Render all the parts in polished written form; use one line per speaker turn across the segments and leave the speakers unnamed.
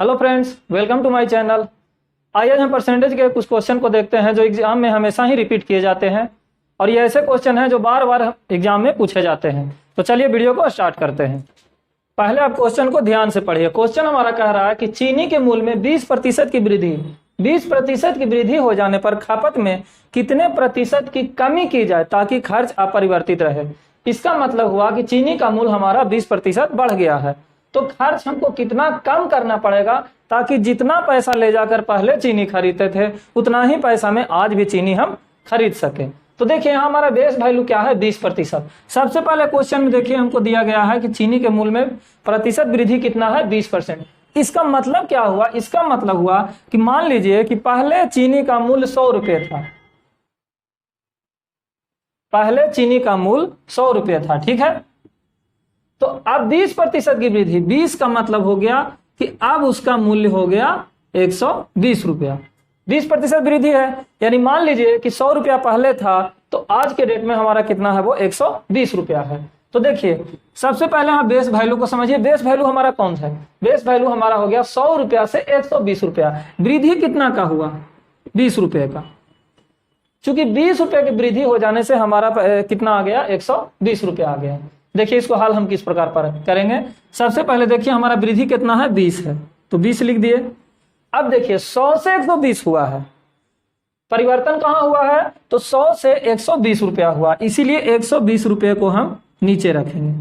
Hello friends, welcome to my channel. आइए हम percentage के कुछ क्वेश्चन को देखते हैं जो एग्जाम में हमेशा ही रिपीट किए जाते हैं और ये ऐसे क्वेश्चन हैं जो बार बार एग्जाम में पूछे जाते हैं। तो चलिए वीडियो को स्टार्ट करते हैं। पहले आप क्वेश्चन को ध्यान से पढ़िए। क्वेश्चन हमारा कह रहा है कि चीनी के मूल्य में 20% की वृद्धि 20% की वृद्धि हो जाने पर खपत में कितने प्रतिशत की कमी की जाए ताकि खर्च अपरिवर्तित रहे। इसका मतलब हुआ कि चीनी का मूल्य हमारा 20% बढ़ गया है, तो खर्च हमको कितना कम करना पड़ेगा ताकि जितना पैसा ले जाकर पहले चीनी खरीदते थे उतना ही पैसा में आज भी चीनी हम खरीद सकें। तो देखिए यहाँ हमारा बेस वैल्यू क्या है, 20%। सबसे पहले क्वेश्चन में देखिए हमको दिया गया है कि चीनी के मूल्य में प्रतिशत वृद्धि कितना है, 20%। इसका मतलब क्या हुआ? इसका मतलब हुआ कि मान लीजिए कि पहले चीनी का मूल्य 100 रुपये था। पहले चीनी का मूल्य 100 रुपये था, ठीक है। तो अब 20% की वृद्धि, 20 का मतलब हो गया कि अब उसका मूल्य हो गया 120 रुपया। 20% वृद्धि है, यानी मान लीजिए कि 100 रुपया पहले था तो आज के डेट में हमारा कितना है, वो 120 रुपया है। तो देखिए सबसे पहले हम बेस वैल्यू को समझिए। बेस वैल्यू हमारा कौन सा है? बेस वैल्यू हमारा हो गया 100 रुपया से 120 रुपया। वृद्धि कितना का हुआ? 20 रुपये का। चूंकि 20 रुपये की वृद्धि हो जाने से हमारा कितना आ गया, 120 रुपया आ गया। देखिए इसको हल हम किस प्रकार पर करेंगे। सबसे पहले देखिए हमारा वृद्धि कितना है, 20 है, तो 20 लिख दिए। अब देखिए 100 से 120 हुआ है, परिवर्तन कहाँ हुआ है? तो 100 से 120 रुपया हुआ, इसीलिए 120 रुपये को हम नीचे रखेंगे।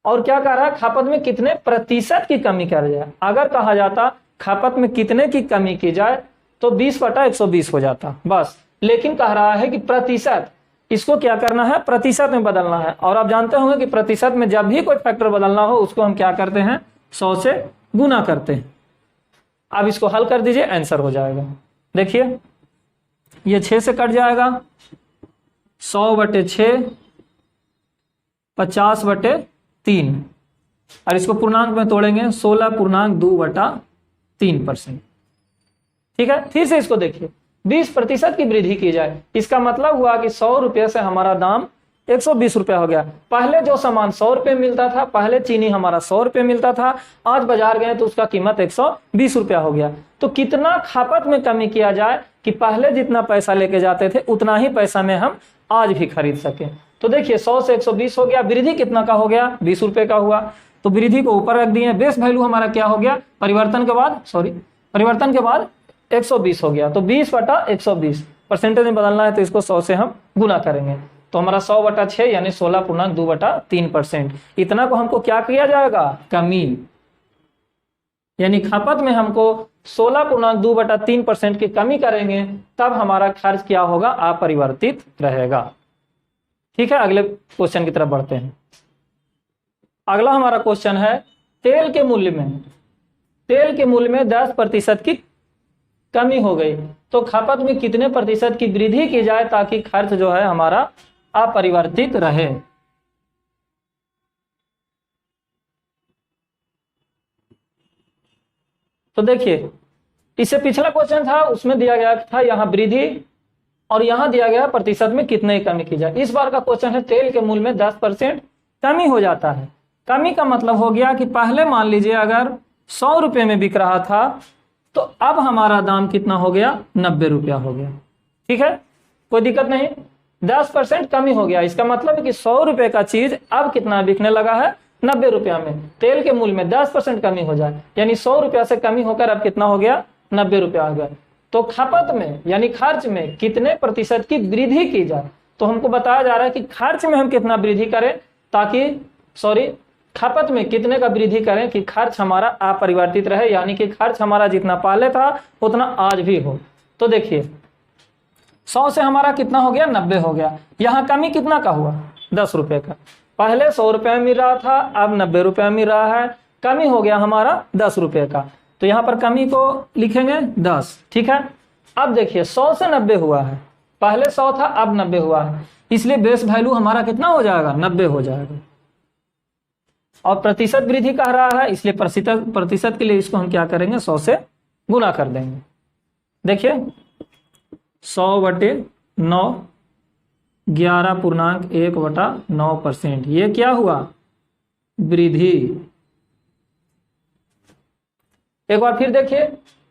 और क्या कह रहा है, खपत में कितने प्रतिशत की कमी कर जाए। अगर कहा जाता खपत में कितने की कमी की जाए तो 20/120 हो जाता बस, लेकिन कह रहा है कि प्रतिशत, इसको क्या करना है, प्रतिशत में बदलना है। और आप जानते होंगे कि प्रतिशत में जब भी कोई फैक्टर बदलना हो उसको हम क्या करते हैं, 100 से गुना करते हैं। अब इसको हल कर दीजिए, आंसर हो जाएगा। देखिए ये 6 से कट जाएगा, 100/6 50/3, और इसको पूर्णांक में तोड़ेंगे 16.2/3%। ठीक है। फिर से इसको देखिए, 20% की वृद्धि की जाए, इसका मतलब हुआ कि 100 रुपये से हमारा दाम 120 रुपया हो गया। पहले जो सामान 100 रुपये मिलता था, पहले चीनी हमारा 100 रुपये मिलता था, आज बाजार गए तो उसका कीमत 120 रुपया हो गया। तो कितना खपत में कमी किया जाए कि पहले जितना पैसा लेके जाते थे उतना ही पैसा में हम आज भी खरीद सके। तो देखिए 100 से 120 हो गया, वृद्धि कितना का हो गया, 20 रुपये का हुआ। तो वृद्धि को ऊपर रख दिए। बेस वैल्यू हमारा क्या हो गया, परिवर्तन के बाद 120 हो गया। तो 20/120 परसेंटेज में बदलना है तो इसको 100 से हम गुना करेंगे, तो हमारा 100/6 यानी 16.2/3%। इतना को हमको क्या किया जाएगा, कमी, यानी खपत में हमको 16.2/3% की कमी करेंगे, तब हमारा खर्च क्या होगा, अपरिवर्तित रहेगा। ठीक है, अगले क्वेश्चन की तरफ बढ़ते हैं। अगला हमारा क्वेश्चन है, तेल के मूल्य में 10% की कमी हो गई, तो खपत में कितने प्रतिशत की वृद्धि की जाए ताकि खर्च जो है हमारा अपरिवर्तित रहे। तो देखिए इससे पिछला क्वेश्चन था, उसमें दिया गया था यहाँ वृद्धि और यहाँ दिया गया प्रतिशत में कितने कमी की जाए। इस बार का क्वेश्चन है तेल के मूल्य में 10% कमी हो जाता है। कमी का मतलब हो गया कि पहले मान लीजिए अगर 100 रुपये में बिक रहा था तो अब हमारा दाम कितना हो गया, 90 रुपया हो गया। ठीक है, कोई दिक्कत नहीं, 10% कमी हो गया। इसका मतलब है कि 100 रुपये का चीज अब कितना बिकने लगा है, 90 रुपया में। तेल के मूल्य में 10% कमी हो जाए, यानी 100 रुपया से कमी होकर अब कितना हो गया, 90 रुपया आ गया। तो खपत में यानी खर्च में कितने प्रतिशत की वृद्धि की जाए। तो हमको बताया जा रहा है कि खर्च में हम कितना वृद्धि करें खपत में कितने का वृद्धि करें कि खर्च हमारा अपरिवर्तित रहे, यानी कि खर्च हमारा जितना पहले था उतना आज भी हो। तो देखिए 100 से हमारा कितना हो गया, 90 हो गया। यहाँ कमी कितना का हुआ, 10 रुपये का। पहले 100 रुपये में मिल रहा था, अब 90 रुपये में मिल रहा है, कमी हो गया हमारा 10 रुपये का। तो यहाँ पर कमी को लिखेंगे 10। ठीक है, अब देखिए 100 से 90 हुआ है, पहले 100 था अब 90 हुआ है, इसलिए बेस वैल्यू हमारा कितना हो जाएगा, 90 हो जाएगा। और प्रतिशत वृद्धि कह रहा है, इसलिए प्रतिशत के लिए इसको हम क्या करेंगे, 100 से गुना कर देंगे। देखिए 100/9 11.1/9%, ये क्या हुआ, वृद्धि। एक बार फिर देखिए,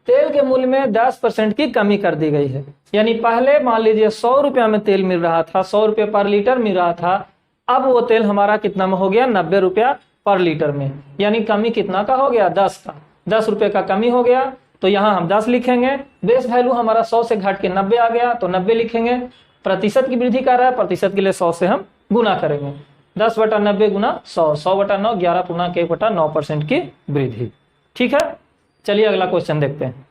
तेल के मूल्य में 10% की कमी कर दी गई है। यानी पहले मान लीजिए 100 रुपया में तेल मिल रहा था, 100 रुपये पर लीटर मिल रहा था, अब वो तेल हमारा कितना में हो गया, 90 रुपया पर लीटर में। यानी कमी कितना का हो गया, 10 का, 10 रुपये का कमी हो गया। तो यहाँ हम 10 लिखेंगे, बेस वैल्यू हमारा 100 से घट के 90 आ गया तो 90 लिखेंगे। प्रतिशत की वृद्धि कर रहा है, प्रतिशत के लिए 100 से हम गुना करेंगे, 10/90 गुना 100, 100/9, 11 पूर्णांक 1/9% की वृद्धि। ठीक है, चलिए अगला क्वेश्चन देखते हैं।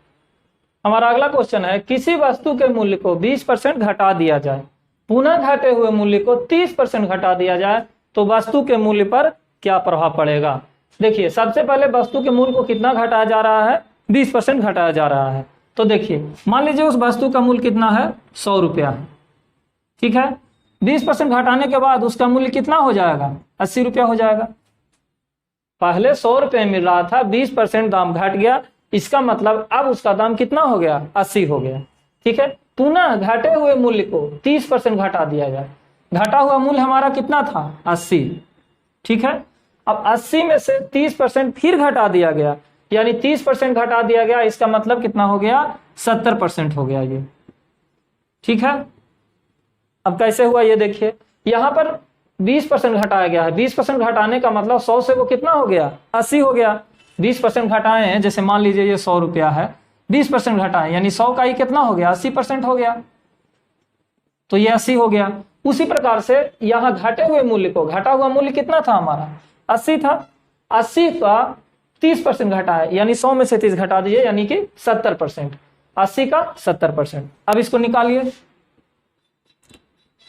हमारा अगला क्वेश्चन है, किसी वस्तु के मूल्य को 20% घटा दिया जाए, पुनः घटे हुए मूल्य को 30% घटा दिया जाए तो वस्तु के मूल्य पर क्या प्रभाव पड़ेगा। देखिए, सबसे पहले वस्तु के मूल्य को कितना घटाया जा रहा है, 20% घटाया जा रहा है। तो देखिए, मान लीजिए उस वस्तु का मूल्य कितना है, 100 रुपया है। ठीक है, 20% घटाने के बाद उसका मूल्य कितना हो जाएगा, 80 रुपया हो जाएगा। पहले 100 रुपये मिल रहा था, 20% दाम घट गया, इसका मतलब अब उसका दाम कितना हो गया, 80 हो गया। ठीक है, पुनः घटे हुए मूल्य को 30% घटा दिया जाए। घटा हुआ मूल्य हमारा कितना था, 80। ठीक है, अब 80 में से 30% फिर घटा दिया गया, यानी 30% घटा दिया गया, इसका मतलब कितना हो गया, 70% हो गया ये। ठीक है, अब कैसे हुआ ये देखिए, यहां पर 20% घटाया गया है। 20% घटाने का मतलब 100 से वो कितना हो गया, 80 हो गया। 20% घटाए हैं, जैसे मान लीजिए ये 100 रुपया है, 20% घटाए यानी 100 का ही कितना हो गया, 80% हो गया, तो ये 80 हो गया। उसी प्रकार से यहाँ घटे हुए मूल्य को, घटा हुआ मूल्य कितना था हमारा, 80 था, 80 का 30% घटाए यानी 100 में से 30 घटा दीजिए यानी कि 70%, 80 का 70%। अब इसको निकालिए,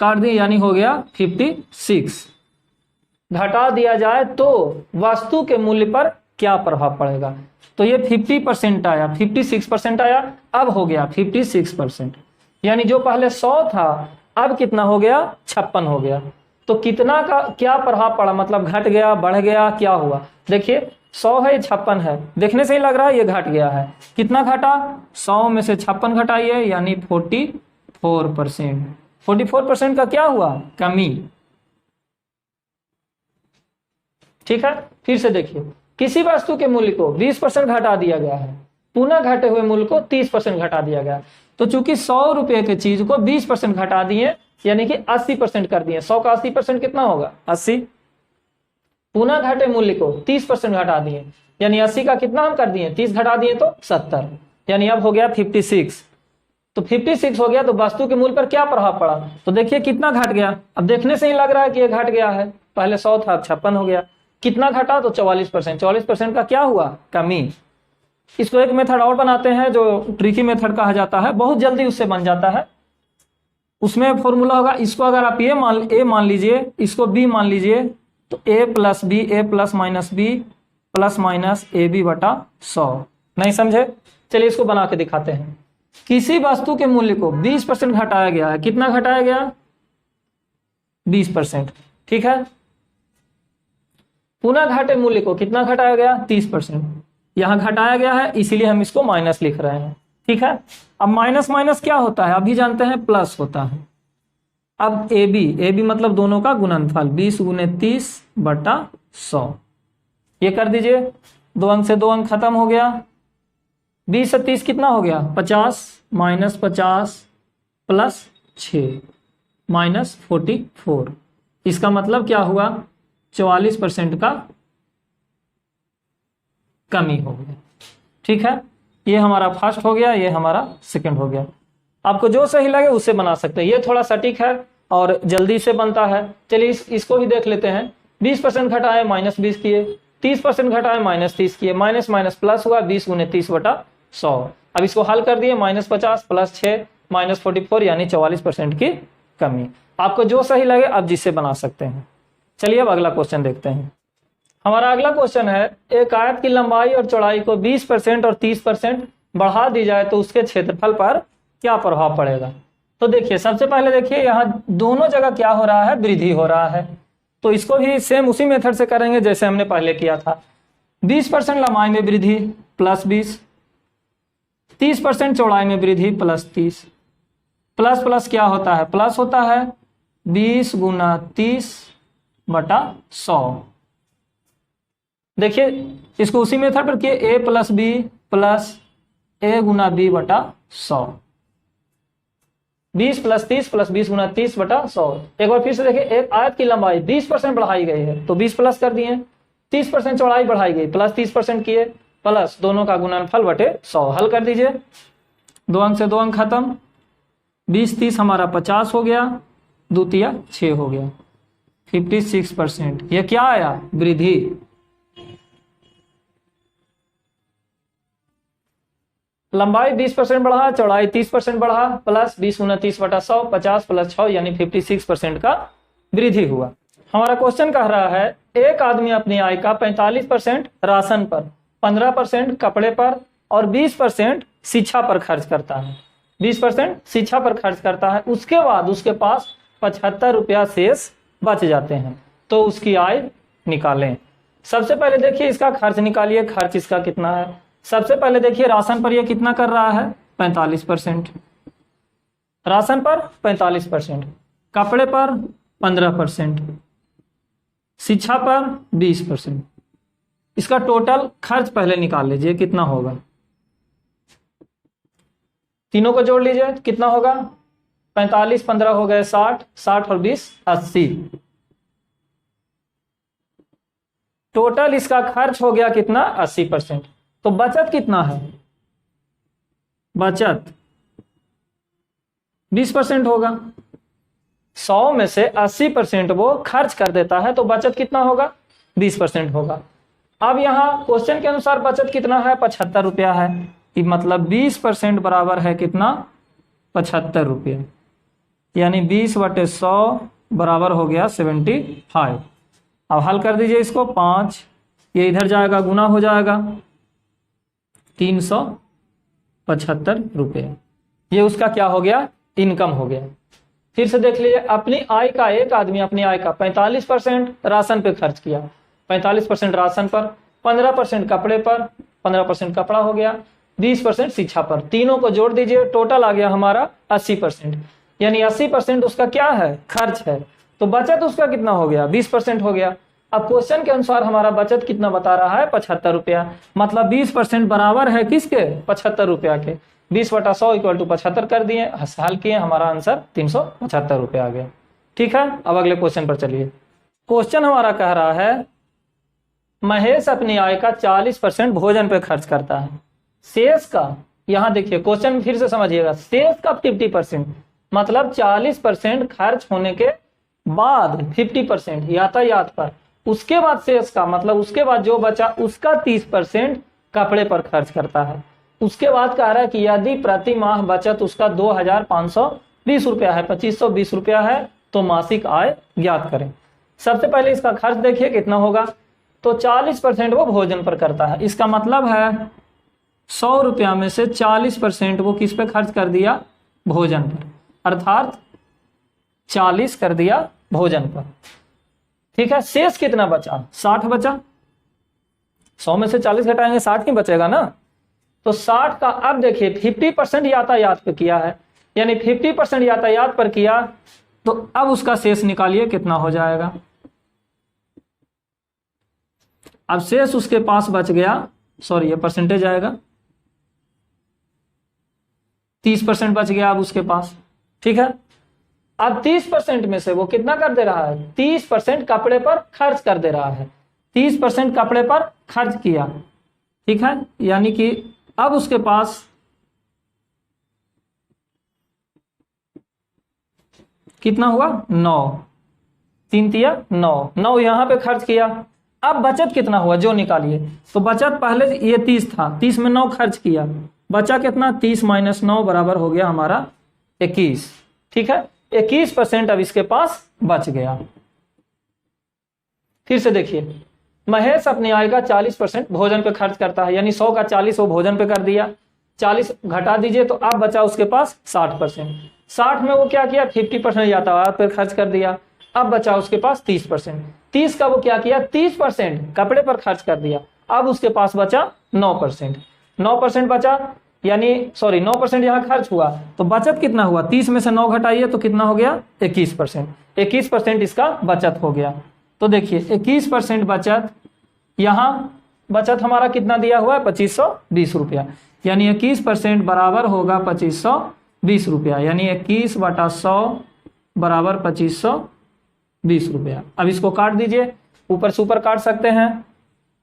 काट दिए यानी हो गया 56। घटा दिया जाए तो वस्तु के मूल्य पर क्या प्रभाव पड़ेगा। तो ये 50% आया, 56% आया, अब हो गया 56%। यानी जो पहले 100 था अब कितना हो गया, 56 हो गया। तो कितना का क्या प्रभाव पड़ा, मतलब घट गया, बढ़ गया, क्या हुआ। देखिए 100 है, 56 है, देखने से ही लग रहा है ये घट गया है। कितना घटा, 100 में से 56 घटाइए यानी 44%। 44% का क्या हुआ, कमी। ठीक है, फिर से देखिए, किसी वस्तु के मूल्य को 20% घटा दिया गया है, पुनः घटे हुए मूल्य को 30% घटा दिया गया। तो चूंकि 100 रुपये के चीज को 20% घटा दिए यानी कि 80% कर दिए, 100 का 80% कितना होगा, 80। पुनः घटे मूल्य को 30% घटा दिए यानी 80 का कितना हम कर दिए, 30 घटा दिए तो 70, यानी अब हो गया 56। तो 56 हो गया, तो वस्तु के मूल्य पर क्या प्रभाव पड़ा। तो देखिए कितना घट गया, अब देखने से ही लग रहा है कि ये घट गया है, पहले 100 था 56 हो गया। कितना घटा, तो 44%। 44% का क्या हुआ, कमी। इसको एक मेथड और बनाते हैं जो ट्रिकी मेथड कहा जाता है, बहुत जल्दी उससे बन जाता है। उसमें फॉर्मूला होगा, इसको अगर आप ए मान लीजिए, इसको बी मान लीजिए, तो a plus B, A plus minus B plus minus A B बटा 100। नहीं समझे, चलिए इसको बना के दिखाते हैं। किसी वस्तु के मूल्य को 20% घटाया गया है, कितना घटाया गया, 20%। ठीक है, पुनः घटे मूल्य को कितना घटाया गया, 30%। यहां घटाया गया है इसीलिए हम इसको माइनस लिख रहे हैं। ठीक है, अब माइनस माइनस क्या होता है, अभी जानते हैं, प्लस होता है। अब ए बी मतलब दोनों का गुणनफल, 20 गुने 30 बटा 100। ये कर दीजिए, 2 अंक से 2 अंक खत्म हो गया। 20 से 30 कितना हो गया, 50, माइनस 50 प्लस 6 माइनस 44। इसका मतलब क्या हुआ, 44% का कमी हो गया। ठीक है, ये हमारा फर्स्ट हो गया, ये हमारा सेकंड हो गया। आपको जो सही लगे उससे बना सकते हैं, ये थोड़ा सटीक है और जल्दी से बनता है। चलिए इसको भी देख लेते हैं। 20% घटाए माइनस 20 किए, 30% घटाए माइनस 30 किए, माइनस माइनस प्लस हुआ, 20 गुने 30 बटा 100। अब इसको हल कर दिए, माइनस 50 प्लस 6 माइनस 44 यानी 44% की कमी। आपको जो सही लगे आप जिससे बना सकते हैं। चलिए अब अगला क्वेश्चन देखते हैं। हमारा अगला क्वेश्चन है, एक आयत की लंबाई और चौड़ाई को 20% और 30% बढ़ा दी जाए तो उसके क्षेत्रफल पर क्या प्रभाव पड़ेगा। तो देखिए सबसे पहले देखिए यहाँ दोनों जगह क्या हो रहा है, वृद्धि हो रहा है। तो इसको भी सेम उसी मेथड से करेंगे जैसे हमने पहले किया था। 20% लंबाई में वृद्धि प्लस 20, 30% चौड़ाई में वृद्धि प्लस 30। प्लस प्लस क्या होता है, प्लस होता है 20 गुना 30 बटा 100। देखिए इसको उसी मेथड पर किए, a plus B plus a गुना b बटा 100। 20 प्लस 30 प्लस 20 गुना 30 बटा 100। एक बार फिर से देखिए, एक आयत की लंबाई 20% बढ़ाई गई है तो 20 प्लस कर दिए, 30% चौड़ाई बढ़ाई गई प्लस 30% किए, प्लस दोनों का गुणनफल बटे 100। हल कर दीजिए, 2 अंक से 2 अंक खत्म, 20 30 हमारा 50 हो गया, 2 तिया 6 हो गया, 56%। ये क्या आया? वृद्धि। लंबाई 20% बढ़ा, चौड़ाई 30% बढ़ा, प्लस 20 गुना 30 बटा 100, 50 प्लस 6 यानी 56% का वृद्धि हुआ। हमारा क्वेश्चन कह रहा है एक आदमी अपनी आय का 45% राशन पर, 15% कपड़े पर और 20% शिक्षा पर खर्च करता है। 20% शिक्षा पर खर्च करता है, उसके बाद उसके पास 75 रुपया शेष बच जाते हैं, तो उसकी आय निकालें। सबसे पहले देखिए इसका खर्च निकालिए, खर्च इसका कितना है। सबसे पहले देखिए राशन पर ये कितना कर रहा है? 45%। राशन पर 45%, कपड़े पर 15%, शिक्षा पर 20%। इसका टोटल खर्च पहले निकाल लीजिए कितना होगा। तीनों को जोड़ लीजिए, कितना होगा? 45 15 हो गए 60, 60 और 20 80। टोटल इसका खर्च हो गया कितना? 80%। तो बचत कितना है? बचत 20% होगा। 100 में से 80% वो खर्च कर देता है, तो बचत कितना होगा? 20% होगा। अब यहां क्वेश्चन के अनुसार बचत कितना है? 75 रुपया है, मतलब 20% बराबर है कितना? 75 रुपया, यानी 20/100 बराबर हो गया 75। अब हल कर दीजिए इसको, 5 ये इधर जाएगा, गुना हो जाएगा 375 रुपये। ये उसका क्या हो गया? इनकम हो गया। फिर से देख लीजिए, अपनी आय का, एक आदमी अपनी आय का 45% राशन पे खर्च किया, 45% राशन पर, 15% कपड़े पर, 15% कपड़ा हो गया, 20% शिक्षा पर। तीनों को जोड़ दीजिए, टोटल आ गया हमारा 80%, यानी 80% उसका क्या है? खर्च है। तो बचत उसका कितना हो गया? 20% हो गया। अब क्वेश्चन के अनुसार हमारा बचत कितना बता रहा है? 75 रुपया, मतलब 20% बराबर है किसके? 75 रुपया के। 20/100 = 75 कर दिए, हल किए, हमारा आंसर 375 रुपया आ गया। ठीक है, अब अगले क्वेश्चन पर चलिए। क्वेश्चन हमारा कह रहा है महेश अपनी आय का 40% भोजन पे खर्च करता है, शेष का, यहां देखिए क्वेश्चन फिर से समझिएगा, शेष का 50%, मतलब 40% खर्च होने के बाद 50% यातायात पर, उसके बाद शेष का मतलब उसके बाद जो बचा उसका 30% कपड़े पर खर्च करता है। उसके बाद कह रहा है कि यदि प्रति माह बचत उसका 2520 रुपया है, 2520 रुपया है, तो मासिक आय ज्ञात करें। सबसे पहले इसका खर्च देखिए कितना होगा, तो 40% वो भोजन पर करता है, इसका मतलब है 100 रुपया में से 40% वो किस पे खर्च कर दिया? भोजन पर, अर्थात 40 कर दिया भोजन पर। ठीक है, शेष कितना बचा? 60 बचा। 100 में से 40 घटाएंगे 60 ही बचेगा ना, तो 60 का अब देखिए 50% यातायात पे किया है, यानी 50% यातायात पर किया, तो अब उसका शेष निकालिए कितना हो जाएगा। अब शेष उसके पास बच गया, सॉरी ये परसेंटेज आएगा, 30% बच गया अब उसके पास। ठीक है, अब 30% में से वो कितना कर दे रहा है? 30% कपड़े पर खर्च कर दे रहा है, 30% कपड़े पर खर्च किया। ठीक है, यानी कि अब उसके पास कितना हुआ? 9, 3 तिया 9, 9 यहां पे खर्च किया। अब बचत कितना हुआ जो निकालिए, तो बचत पहले ये 30 था, 30 में 9 खर्च किया, बचा कितना? 30 - 9 बराबर हो गया हमारा 21। ठीक है, 21% अब इसके पास बच गया। फिर से देखिए, महेश अपनी आय का 40% भोजन पे खर्च करता है, यानी 100 का 40 वो भोजन पे कर दिया, 40 घटा दीजिए तो अब बचा उसके पास 60%। 60 में वो क्या किया? 50% यातायात पे खर्च कर दिया, अब बचा उसके पास 30%। 30 का वो क्या किया? 30% कपड़े पर खर्च कर दिया, अब उसके पास बचा 9%। 9% बचा, यानी सॉरी 9% यहाँ खर्च हुआ, तो बचत कितना हुआ? 30 में से 9 घटाइए तो कितना हो गया? 21%। 21% इसका बचत हो गया। तो देखिए 21% बचत, यहाँ बचत हमारा कितना दिया हुआ है 2520 रुपया, यानी 21% बराबर होगा 2520 रुपया, यानी 21/100 बराबर 2520 रुपया। अब इसको काट दीजिए, ऊपर से ऊपर काट सकते हैं,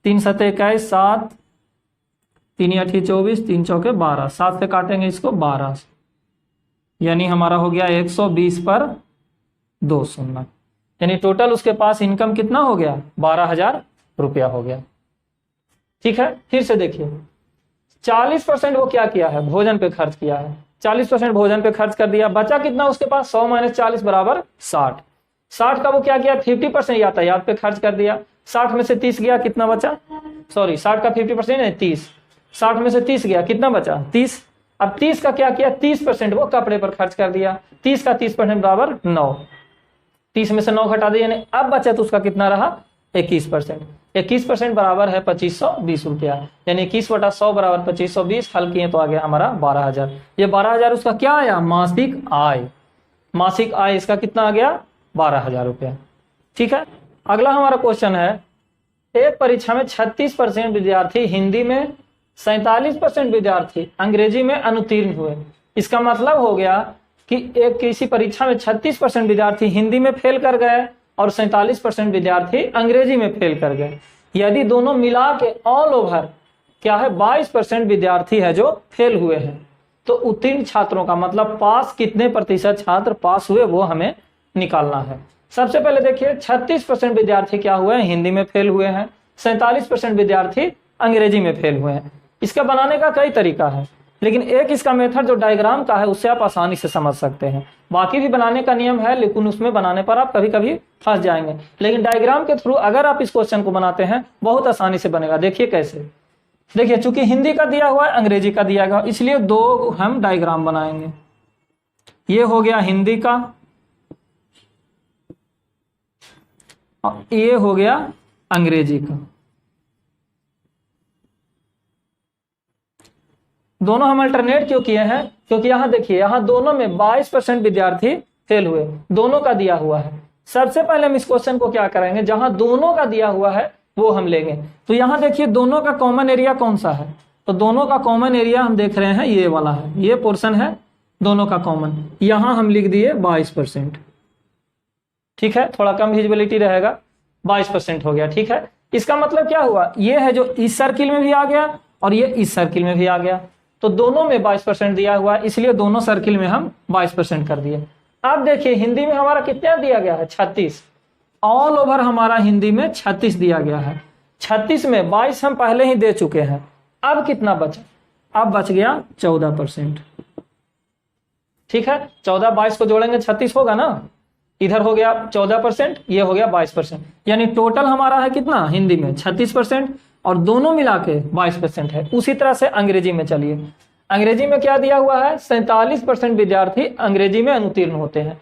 3 × 7 = 21, 7 3 × 8 = 24, 3 × 4 = 12, 7 से काटेंगे इसको 12 से, यानी हमारा हो गया 120 पर 2 शून्य, यानी टोटल उसके पास इनकम कितना हो गया 12,000 रुपया हो गया। ठीक है, फिर से देखिए 40% वो क्या किया है, भोजन पे खर्च किया है, 40% भोजन पे खर्च कर दिया, बचा कितना उसके पास 100 - 40 बराबर 60, 60 का वो क्या किया 50% यातायात पे खर्च कर दिया, 60 में से 30 गया, कितना बचा, सॉरी 60 का 50% है 30, 60 में से 30 गया, कितना बचा 30, अब 30 का क्या किया 30% वो कपड़े पर खर्च कर दिया, 30 का 30% बराबर 9, 30 में से 9 घटा दिया, यानी अब बचत उसका कितना रहा 21%, 21% बराबर है 2520 रुपया, यानी 21/100 बराबर 2520, हल किए तो आ गया हमारा 12,000। ये 12,000 उसका क्या आया मासिक आय, मासिक आय इसका कितना आ गया 12,000 रुपया। ठीक है, अगला हमारा क्वेश्चन है, एक परीक्षा में 36% विद्यार्थी हिंदी में, 47% विद्यार्थी अंग्रेजी में अनुत्तीर्ण हुए। इसका मतलब हो गया कि एक किसी परीक्षा में 36% विद्यार्थी हिंदी में फेल कर गए और 47% विद्यार्थी अंग्रेजी में फेल कर गए। यदि दोनों मिला के ऑल ओवर क्या है 22% विद्यार्थी है जो फेल हुए हैं, तो उत्तीर्ण छात्रों का मतलब पास कितने प्रतिशत छात्र पास हुए वो हमें निकालना है। सबसे पहले देखिए 36% विद्यार्थी क्या हुए हैं हिंदी में फेल हुए हैं, 47% विद्यार्थी अंग्रेजी में फेल हुए हैं। इसका बनाने का कई तरीका है, लेकिन एक इसका मेथड जो डायग्राम का है उससे आप आसानी से समझ सकते हैं, बाकी भी बनाने का नियम है लेकिन उसमें बनाने पर आप कभी कभी फंस जाएंगे, लेकिन डायग्राम के थ्रू अगर आप इस क्वेश्चन को बनाते हैं बहुत आसानी से बनेगा। देखिए कैसे, देखिए चूंकि हिंदी का दिया हुआ है अंग्रेजी का दिया गया, इसलिए 2 हम डायग्राम बनाएंगे। ये हो गया हिंदी का, ये हो गया अंग्रेजी का। दोनों हम अल्टरनेट क्यों किए हैं, क्योंकि यहां देखिए यहां दोनों में 22% विद्यार्थी फेल हुए, दोनों का दिया हुआ है। सबसे पहले हम इस क्वेश्चन को क्या करेंगे, जहां दोनों का दिया हुआ है वो हम लेंगे। तो यहां देखिए दोनों का कॉमन एरिया कौन सा है, तो दोनों का कॉमन एरिया हम देख रहे हैं ये वाला है, ये पोर्शन है दोनों का कॉमन, यहां हम लिख दिए 22%। ठीक है, थोड़ा कम विजिबिलिटी रहेगा, 22% हो गया। ठीक है, इसका मतलब क्या हुआ, ये है जो इस सर्किल में भी आ गया और ये इस सर्किल में भी आ गया, तो दोनों में 22% दिया हुआ है, इसलिए दोनों सर्किल में हम 22% कर दिए। अब देखिए हिंदी में हमारा कितना दिया गया है 36, ऑल ओवर हमारा हिंदी में 36 दिया गया है, 36 में 22 हम पहले ही दे चुके हैं। अब कितना बचा, अब बच गया 14%। ठीक है, 14 22 को जोड़ेंगे 36 होगा ना, इधर हो गया 14%, ये हो गया 22%, यानी टोटल हमारा है कितना हिंदी में 36% और दोनों मिला के 22% है। उसी तरह से अंग्रेजी में चलिए, अंग्रेजी में क्या दिया हुआ है 47% विद्यार्थी अंग्रेजी में अनुत्तीर्ण होते हैं।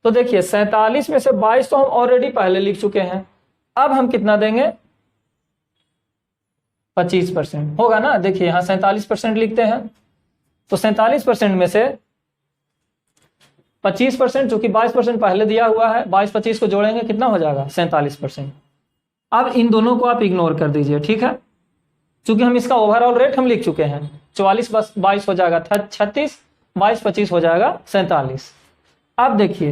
तो देखिए 47 में से 22 तो हम ऑलरेडी पहले लिख चुके हैं, अब हम कितना देंगे 25% होगा ना। देखिए यहां 47% लिखते हैं, तो 47% में से 25%, जो कि 22% पहले दिया हुआ है, 22-25 को जोड़ेंगे कितना हो जाएगा 47%। अब इन दोनों को आप इग्नोर कर दीजिए। ठीक है, क्योंकि हम इसका ओवरऑल रेट हम लिख चुके हैं, 44 + 22 हो जाएगा 36, 22-25 हो जाएगा 47। अब देखिए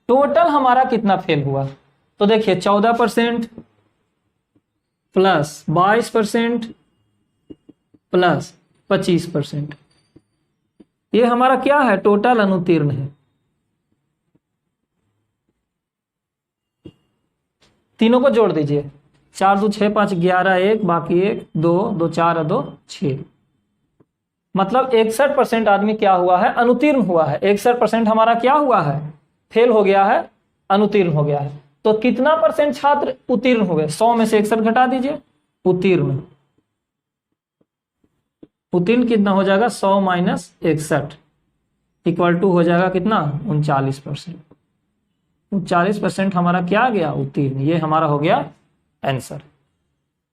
टोटल हमारा कितना फेल हुआ, तो देखिए 14% प्लस 22% प्लस 25%, ये हमारा क्या है टोटल अनुत्तीर्ण है। तीनों को जोड़ दीजिए, 4 2 6 5 11 1 बाकी 1 2 2 4 2 6, मतलब 61% आदमी क्या हुआ है अनुत्तीर्ण हुआ है। 61% हमारा क्या हुआ है फेल हो गया है, अनुत्तीर्ण हो गया है। तो कितना परसेंट छात्र उत्तीर्ण हुए, 100 में से 61 घटा दीजिए, उत्तीर्ण उत्तीर्ण कितना हो जाएगा 100 - 61 इक्वल टू हो जाएगा कितना 39%। 39% हमारा क्या आ गया उत्तीर्ण, ये हमारा हो गया आंसर।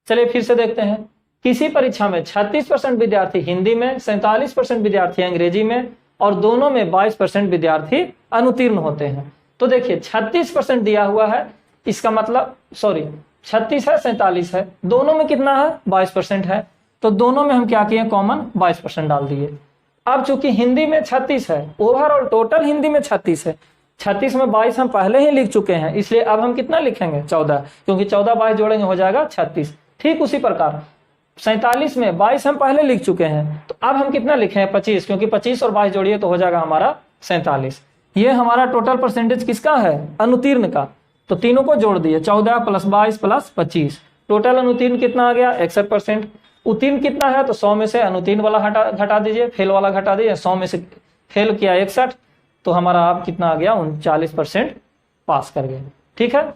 चलिए फिर से देखते हैं, किसी परीक्षा में 36% विद्यार्थी हिंदी में, 47% विद्यार्थी अंग्रेजी में और दोनों में 22% विद्यार्थी अनुत्तीर्ण होते हैं। तो देखिए 36% दिया हुआ है, इसका मतलब 36 है 47 है, दोनों में कितना है 22% है, तो दोनों में हम क्या किए कॉमन 22% डाल दिए। अब चूंकि हिंदी में 36 है, ओवरऑल टोटल हिंदी में 36 है, 36 में 22 हम पहले ही लिख चुके हैं, इसलिए अब हम कितना लिखेंगे 14, क्योंकि 14 22 जोड़ेंगे हो जाएगा 36। ठीक उसी प्रकार 47 में 22 हम पहले लिख चुके हैं, तो अब हम कितना लिखे 25, क्योंकि 25 और 22 जोड़िए तो हो जाएगा हमारा 47। ये हमारा टोटल परसेंटेज किसका है अनुत्तीर्ण का, तो तीनों को जोड़ दिए 14 + 22 + 25, टोटल अनुत्तीर्ण कितना आ गया 61%। उत्तीर्ण कितना है, तो 100 में से अनुत्तीर्ण वाला घटा दीजिए, फेल वाला घटा दीजिए, 100 में से फेल किया 61, तो हमारा आप कितना आ गया 39% पास कर गए। ठीक है,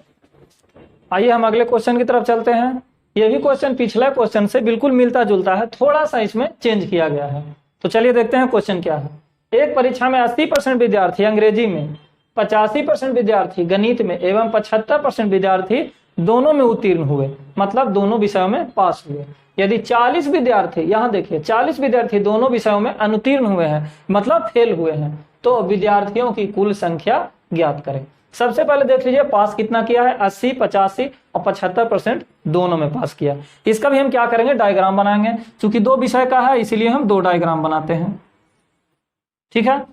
आइए हम अगले क्वेश्चन की तरफ चलते हैं। ये भी क्वेश्चन पिछले क्वेश्चन से बिल्कुल मिलता जुलता है, थोड़ा सा इसमें चेंज किया गया है। तो चलिए देखते हैं क्वेश्चन क्या है। एक परीक्षा में 80% विद्यार्थी अंग्रेजी में, 85% विद्यार्थी गणित में एवं 75% विद्यार्थी दोनों में उत्तीर्ण हुए, मतलब दोनों विषयों में पास हुए। यदि 40 विद्यार्थी, यहाँ देखिए 40 विद्यार्थी दोनों विषयों में अनुत्तीर्ण हुए हैं, मतलब फेल हुए हैं, तो विद्यार्थियों की कुल संख्या ज्ञात करें। सबसे पहले देख लीजिए पास कितना किया है, 80, 85 और 75% दोनों में पास किया। इसका भी हम क्या करेंगे डायग्राम बनाएंगे, क्योंकि दो विषय का है इसीलिए हम दो डायग्राम बनाते हैं। ठीक है,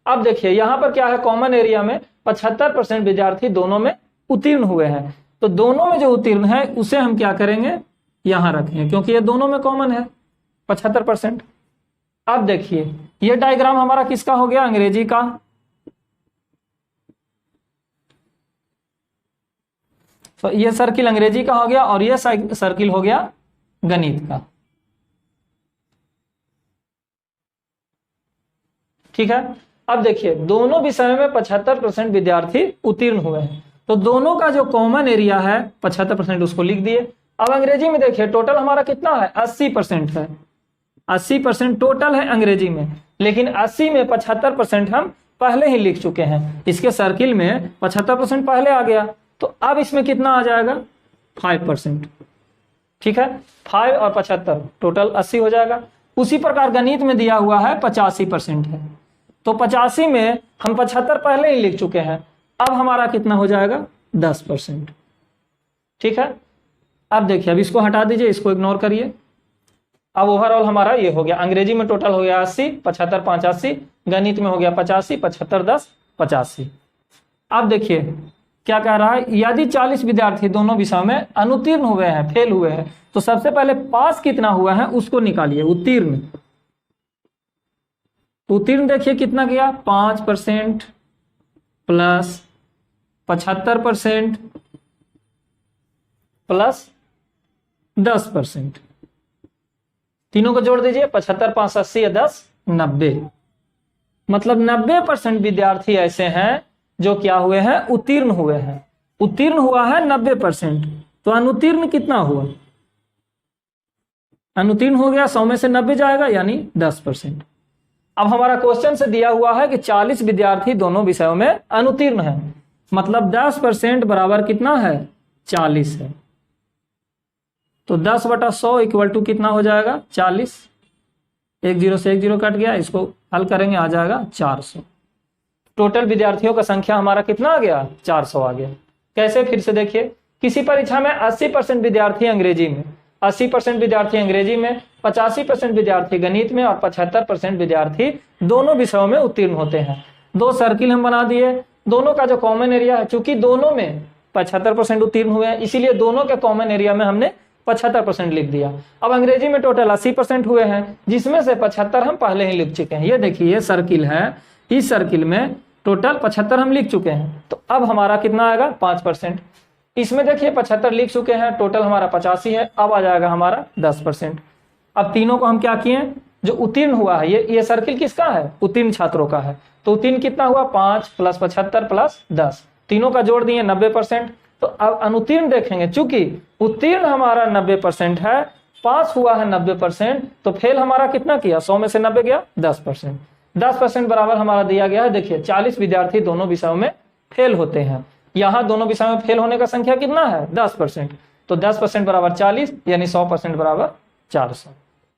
अब देखिए यहाँ पर क्या है, कॉमन एरिया में 75% विद्यार्थी दोनों में उत्तीर्ण हुए हैं, तो दोनों में जो उत्तीर्ण है उसे हम क्या करेंगे यहां रखेंगे, क्योंकि ये दोनों में कॉमन है 75%। अब देखिए ये डायग्राम हमारा किसका हो गया अंग्रेजी का, तो ये सर्किल अंग्रेजी का हो गया और ये सर्किल हो गया गणित का। ठीक है, अब देखिए दोनों विषयों में 75% विद्यार्थी उत्तीर्ण हुए हैं, तो दोनों का जो कॉमन एरिया है 75% उसको लिख दिए। अब अंग्रेजी में देखिए टोटल हमारा कितना है 80% है, 80% टोटल है अंग्रेजी में, लेकिन 80 में 75% हम पहले ही लिख चुके हैं, इसके सर्किल में 75% पहले आ गया, तो अब इसमें कितना आ जाएगा 5%। ठीक है, 5 और 75 टोटल 80 हो जाएगा। उसी प्रकार गणित में दिया हुआ है 85% है, तो 85 में हम 75 पहले ही लिख चुके हैं, अब हमारा कितना हो जाएगा 10%। ठीक है, अब देखिए अब इसको हटा दीजिए, इसको इग्नोर करिए। अब ओवरऑल हमारा ये हो गया, अंग्रेजी में टोटल हो गया 80, 75 5 80, गणित में हो गया 85, 75 10 85। अब देखिए क्या कह रहा है, यदि 40 विद्यार्थी दोनों विषयों में अनुत्तीर्ण हुए हैं, फेल हुए हैं, तो सबसे पहले पास कितना हुआ है उसको निकालिए। उत्तीर्ण, उत्तीर्ण देखिए कितना गया 5% प्लस 75% प्लस 10%, तीनों को जोड़ दीजिए 75 5 80 10 90, मतलब 90% विद्यार्थी ऐसे हैं जो क्या हुए हैं उत्तीर्ण हुए हैं। उत्तीर्ण हुआ है 90%, तो अनुत्तीर्ण कितना हुआ, अनुत्तीर्ण हो गया 100 में से 90 जाएगा यानी 10%। अब हमारा क्वेश्चन से दिया हुआ है कि 40 विद्यार्थी दोनों विषयों में अनुत्तीर्ण है, मतलब 10% बराबर कितना है 40 है, तो 10/100 इक्वल टू कितना हो जाएगा 40, 1 0 से 1 0 कट गया, इसको हल करेंगे आ जाएगा 400। टोटल विद्यार्थियों का संख्या हमारा कितना आ गया 400 आ गया। कैसे, फिर से देखिए, किसी परीक्षा में 80% विद्यार्थी अंग्रेजी में, 80% विद्यार्थी अंग्रेजी में, 85% विद्यार्थी गणित में और 75% विद्यार्थी दोनों विषयों में उत्तीर्ण होते हैं। दो सर्किल हम बना दिए, दोनों का जो कॉमन एरिया है, चूंकि दोनों में 75% उत्तीर्ण हुए हैं इसीलिए दोनों के कॉमन एरिया में हमने 75% लिख दिया। अब अंग्रेजी में टोटल 80% हुए हैं, जिसमें से 75 हम पहले ही लिख चुके हैं। ये देखिए ये सर्किल है, इस सर्किल में टोटल 75 हम लिख चुके हैं, तो अब हमारा कितना आएगा 5%। इसमें देखिए 75 लिख चुके हैं, टोटल हमारा 85 है, अब आ जाएगा हमारा 10%। अब तीनों को हम क्या किए, जो उत्तीर्ण हुआ है, ये सर्किल किसका है उत्तीर्ण छात्रों का है, तो उत्तीर्ण कितना हुआ 5 प्लस 75 प्लस 10, तीनों का जोड़ दिए 90%। तो अब अनुत्तीर्ण देखेंगे, चूंकि उत्तीर्ण हमारा 90% है, पास हुआ है 90%, तो फेल हमारा कितना किया 100 में से 90 गया 10%। 10% बराबर हमारा दिया गया है, देखिए 40 विद्यार्थी दोनों विषयों में फेल होते हैं, यहाँ दोनों विषयों में फेल होने का संख्या कितना है 10%, तो 10% बराबर 40 यानी 100% बराबर 400।